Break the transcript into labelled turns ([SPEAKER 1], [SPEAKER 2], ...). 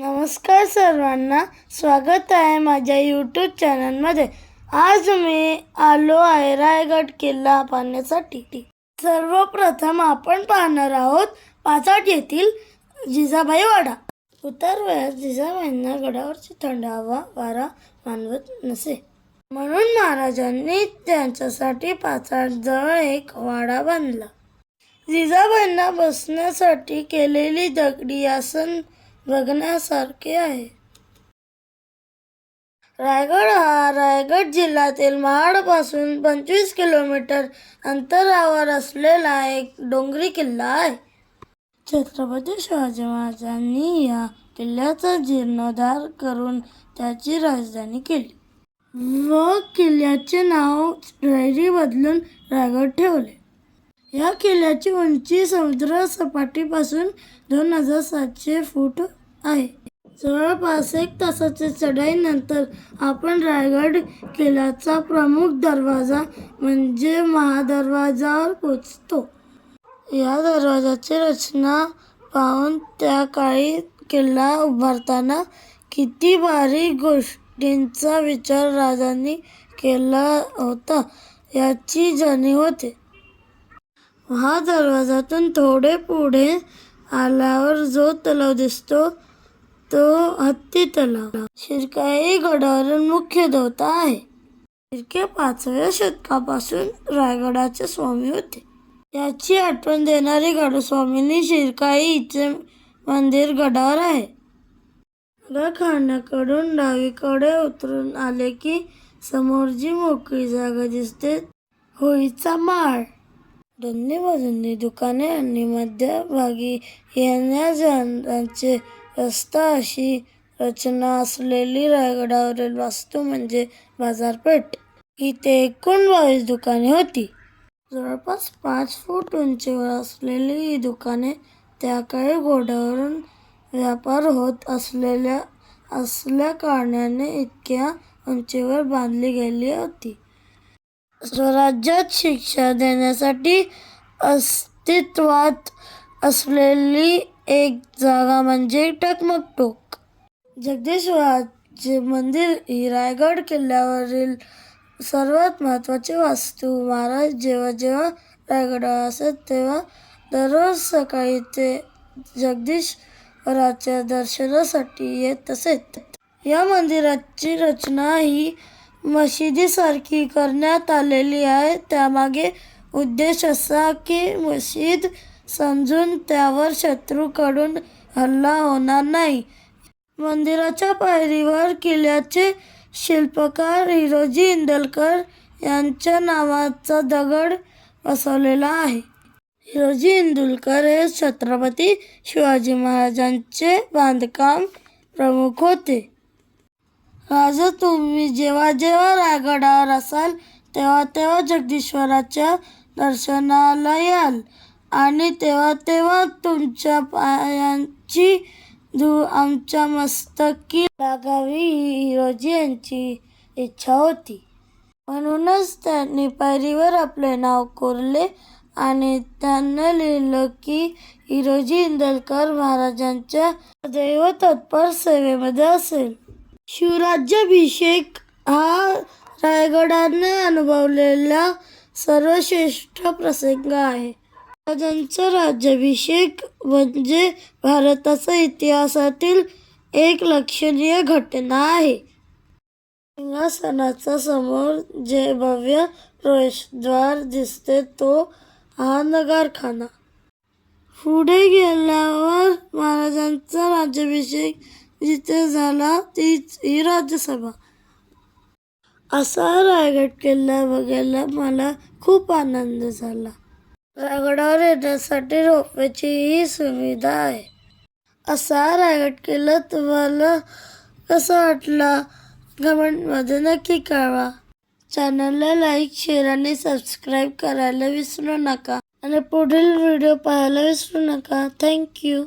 [SPEAKER 1] नमस्कार सर्वांना, स्वागत आहे माझ्या यूट्यूब चॅनलमध्ये. आज मी आलो आहे रायगड किल्ला पाहण्यासाठी. सर्वप्रथम आपण पाहणार आहोत पाचाड येथील जिजाबाई वाडा. उतारवयात जिजाबाईंना गडावरची थंड हवा वारा मानवत नसे, म्हणून महाराजांनी त्यांच्यासाठी पाचाडजवळ एक वाडा बांधला. जिजाबाईंना बसण्यासाठी केलेली दगडी आसन बघण्यासारखे आहे. रायगड हा रायगड जिल्ह्यातील महाडपासून 25 किलोमीटर अंतरावर असलेला एक डोंगरी किल्ला आहे. छत्रपती शिवाजी महाराजांनी या किल्ल्याचा जीर्णोद्धार करून त्याची राजधानी केली व किल्ल्याचे नाव रैरी बदलून रायगड ठेवले. या किल्ल्याची उंची समुद्र सपाटीपासून 2700 फूट आहे. जवळपास 1 तासाच्या चढाईनंतर आपण रायगड किल्ल्याचा प्रमुख दरवाजा म्हणजे महादरवाजावर पोहोचतो. या दरवाजाची रचना पाहून त्या काळी किल्ला उभारताना किती बारीक गोष्टींचा विचार राजांनी केला होता याची जाणीव होते. महादरवाजातून थोडे पुढे आल्यावर जो तलाव दिसतो तो हत्ती तलाव. शिरकाई गडावरील मुख्य देवता आहे. शिर्के 5व्या शतकापासून रायगडाचे स्वामी होते. याची आठवण देणारी गडस्वामिनी शिरकाईचे मंदिर गडावर आहे. खाण्याकडून डावीकडे उतरून आले की समोर जी मोकळी जागा दिसते होळीचा माळ. दोन्ही बाजूंनी दुकाने आणि मध्यभागी येण्या-जाण्याचे रस्ता अशी रचना असलेली रायगडावरील वास्तू म्हणजे बाजारपेठ. इथे एकूण 22 दुकाने होती. जवळपास 5 फूट उंचीवर असलेली ही दुकाने त्याकाळी घोड्यावरून व्यापार होत असल्या कारणाने इतक्या उंचीवर बांधली गेली होती. स्वराज्यात शिक्षा देण्यासाठी अस्तित्वात असलेली एक जागा म्हणजे टकमक. जगदीश्वराचे मंदिर ही रायगड किल्ल्यावरील सर्वात महत्त्वाची वास्तू. महाराज जेव्हा रायगडावर असत तेव्हा दररोज सकाळी ते जगदीश्वराच्या दर्शनासाठी येत असत. या मंदिराची रचना ही मशिदीसारखी करण्यात आलेली आहे. त्यामागे उद्देश असा की मशीद समजून त्यावर शत्रूकडून हल्ला होणार नाही. मंदिराच्या पायरीवर किल्ल्याचे शिल्पकार हिरोजी इंदलकर यांच्या नावाचा दगड बसवलेला आहे. हिरोजी इंदुलकर हे छत्रपती शिवाजी महाराजांचे बांधकाम प्रमुख होते. राजा, तुम्ही जेव्हा रायगडावर असाल तेव्हा जगदीश्वराच्या दर्शनाला याल आणि तेव्हा तुमच्या पायांची धूळ आमच्या मस्तकी लागावी ही हिरोजी यांची इच्छा होती. म्हणूनच त्यांनी पायरीवर आपले नाव कोरले आणि त्यांना लिहिलं की हिरोजी इंदलकर महाराजांच्या सदैव तत्पर सेवेमध्ये असेल. शिवराज्याभिषेक हा रायगडाने अनुभवलेला सर्वश्रेष्ठ प्रसंग आहे. महाराजांचा राज्याभिषेक म्हणजे भारताच्या इतिहासातील एक लक्षणीय घटना आहे. सिंहासनाच्या समोर जे भव्य प्रवेशद्वार दिसते तो हा नगारखाना. पुढे गेल्यावर महाराजांचा राज्याभिषेक जिथे झाला तीच ही राज्यसभा. असा रायगड किल्ला बघायला मला खूप आनंद झाला. रायगडावर येण्यासाठी रोपवेचीही सुविधा आहे. असा रायगड किल्ला तुम्हाला कसा वाटला कमेंटमध्ये नक्की कळवा. चॅनलला लाईक, शेअर आणि सबस्क्राईब करायला विसरू नका आणि पुढील व्हिडिओ पाहायला विसरू नका. थँक्यू.